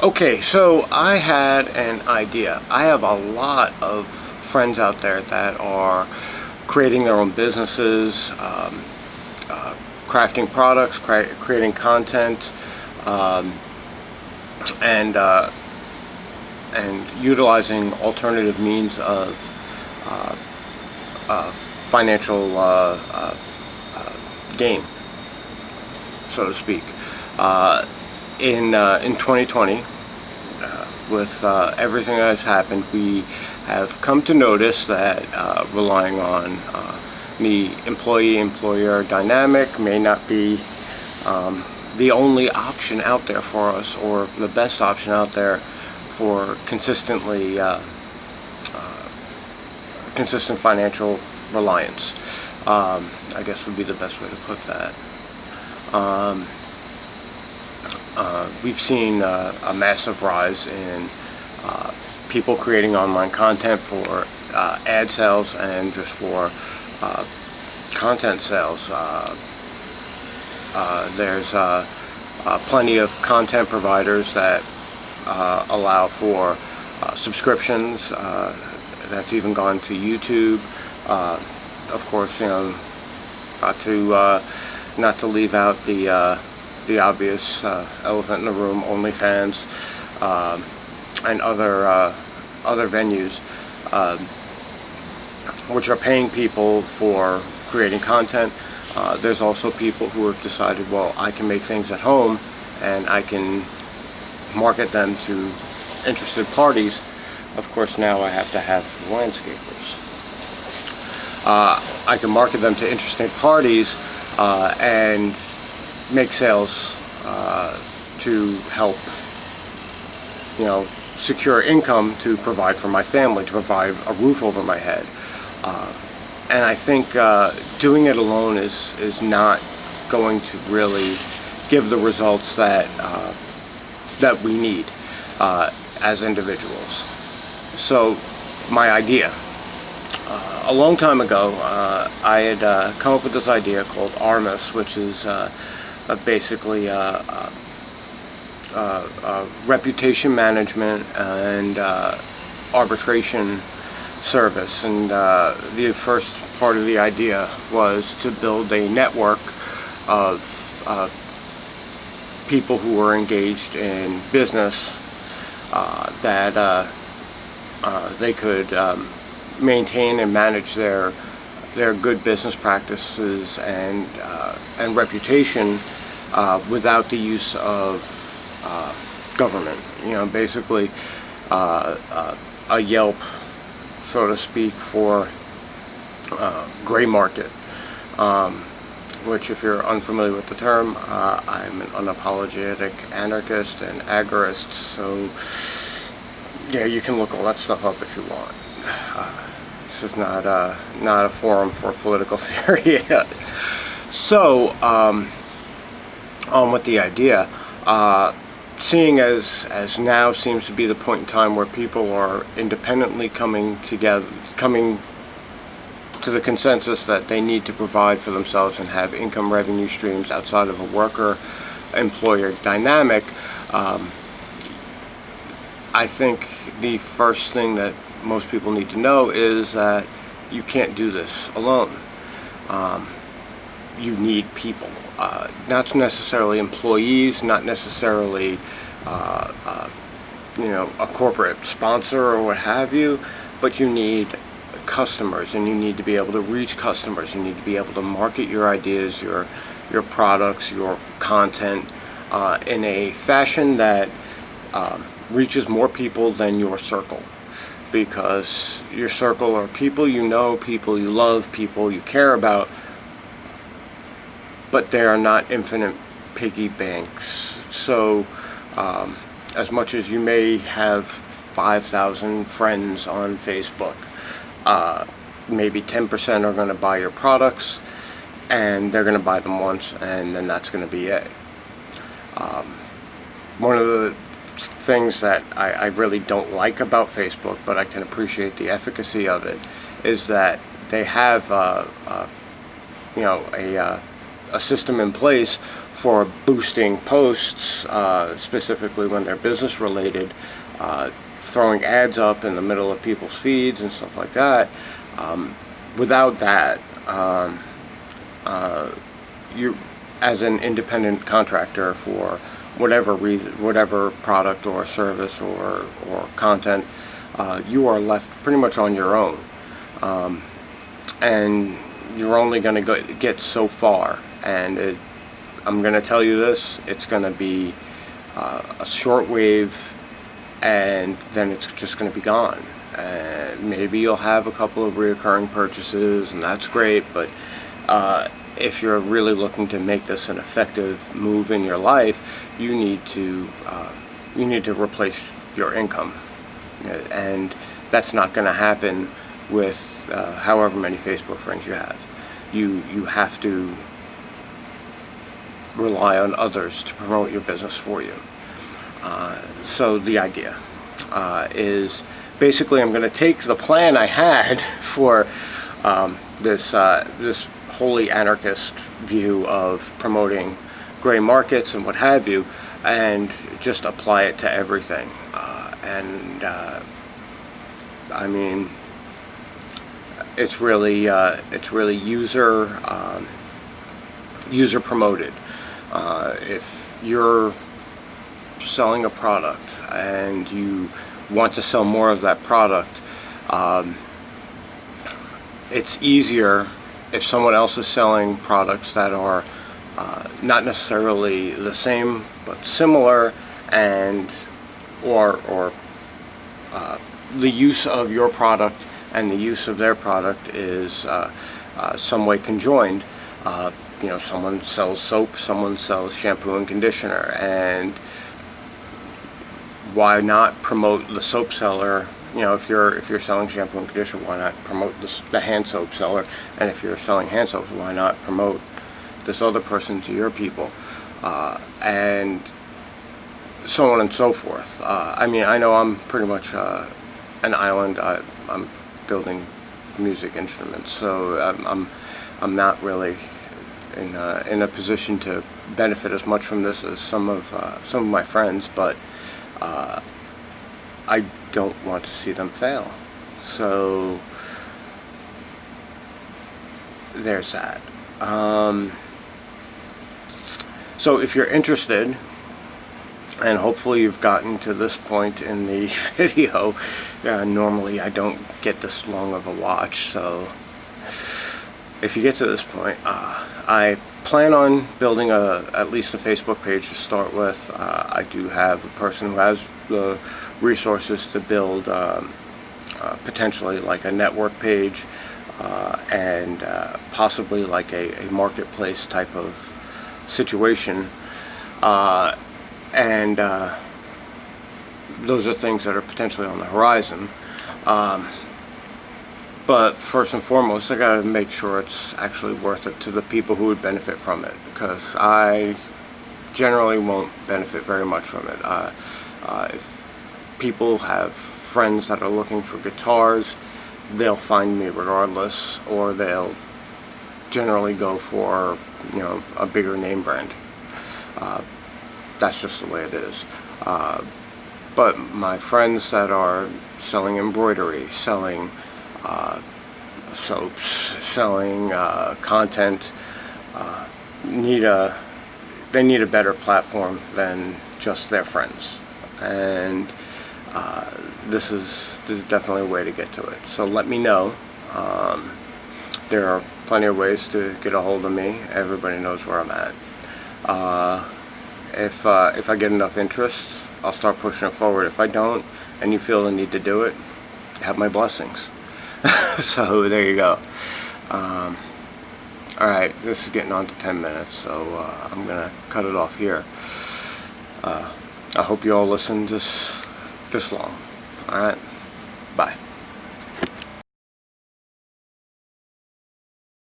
Okay, so I had an idea. I have a lot of friends out there that are creating their own businesses, crafting products, creating content, um, and utilizing alternative means of financial gain, so to speak. In 2020, with everything that has happened, we have come to notice that relying on the employee-employer dynamic may not be the only option out there for us, or the best option out there for consistent financial reliance. I guess would be the best way to put that. Um, we've seen a massive rise in people creating online content for ad sales and just for content sales. There's plenty of content providers that allow for subscriptions. That's even gone to YouTube. Of course, not to leave out the obvious elephant in the room, OnlyFans, and other venues, which are paying people for creating content. There's also people who have decided, well, I can make things at home and I can market them to interested parties. Of course, now I have to have landscapers. I can market them to interested parties and make sales to help, secure income to provide for my family, to provide a roof over my head. And I think doing it alone is not going to really give the results that we need as individuals. So my idea. A long time ago, I had come up with this idea called Armis, which is basically reputation management and arbitration service. And the first part of the idea was to build a network of people who were engaged in business that they could maintain and manage their good business practices and reputation without the use of government. Basically a Yelp, so to speak, for gray market. Which, if you're unfamiliar with the term, I'm an unapologetic anarchist and agorist. So yeah, you can look all that stuff up if you want. This is not a forum for political theory yet. So, on with the idea. Seeing as now seems to be the point in time where people are independently coming to the consensus that they need to provide for themselves and have income revenue streams outside of a worker-employer dynamic, I think the first thing that most people need to know is that you can't do this alone. You need people, not necessarily employees, not necessarily a corporate sponsor or what have you, but you need customers, and you need to be able to reach customers. You need to be able to market your ideas, your products, your content in a fashion that reaches more people than your circle. Because your circle are people you know, people you love, people you care about, but they are not infinite piggy banks. So as much as you may have 5,000 friends on Facebook, maybe 10% are going to buy your products, and they're going to buy them once, and then that's going to be it. One of the things that I really don't like about Facebook, but I can appreciate the efficacy of it, is that they have a a system in place for boosting posts, specifically when they're business related, throwing ads up in the middle of people's feeds and stuff like that. Without that, you, as an independent contractor for whatever reason, whatever product or service or content, you are left pretty much on your own, and you're only going to get so far. And I'm going to tell you this: it's going to be a short wave, and then it's just going to be gone. And maybe you'll have a couple of reoccurring purchases, and that's great. But if you're really looking to make this an effective move in your life, you need to replace your income, and that's not going to happen with however many Facebook friends you have. You have to rely on others to promote your business for you. So the idea is basically I'm going to take the plan I had for this wholly anarchist view of promoting gray markets and what have you, and just apply it to everything. I mean, it's really user promoted. If you're selling a product and you want to sell more of that product, it's easier if someone else is selling products that are not necessarily the same but similar, and or the use of your product and the use of their product is some way conjoined. Someone sells soap, someone sells shampoo and conditioner, and why not promote the soap seller? If you're selling shampoo and conditioner, why not promote the hand soap seller? And if you're selling hand soap, why not promote this other person to your people? And so on and so forth. I mean, I know I'm pretty much an island. I'm building music instruments, so I'm not really in a position to benefit as much from this as some of my friends, but I don't want to see them fail. So there's that. So if you're interested, and hopefully you've gotten to this point in the video, normally I don't get this long of a watch, so if you get to this point, I plan on building at least a Facebook page to start with. I do have a person who has the resources to build potentially like a network page, and possibly like a marketplace type of situation, and those are things that are potentially on the horizon. But first and foremost, I gotta make sure it's actually worth it to the people who would benefit from it, because I generally won't benefit very much from it. If people have friends that are looking for guitars, they'll find me regardless, or they'll generally go for a bigger name brand. That's just the way it is. But my friends that are selling embroidery, selling soaps, selling content, they need a better platform than just their friends, and this is definitely a way to get to it. So let me know. There are plenty of ways to get a hold of me. Everybody knows where I'm at. If I get enough interest, I'll start pushing it forward. If I don't, and you feel the need to do it, have my blessings. So there you go. Alright, this is getting on to 10 minutes, so I'm gonna cut it off here. I hope you all listened this long. Alright.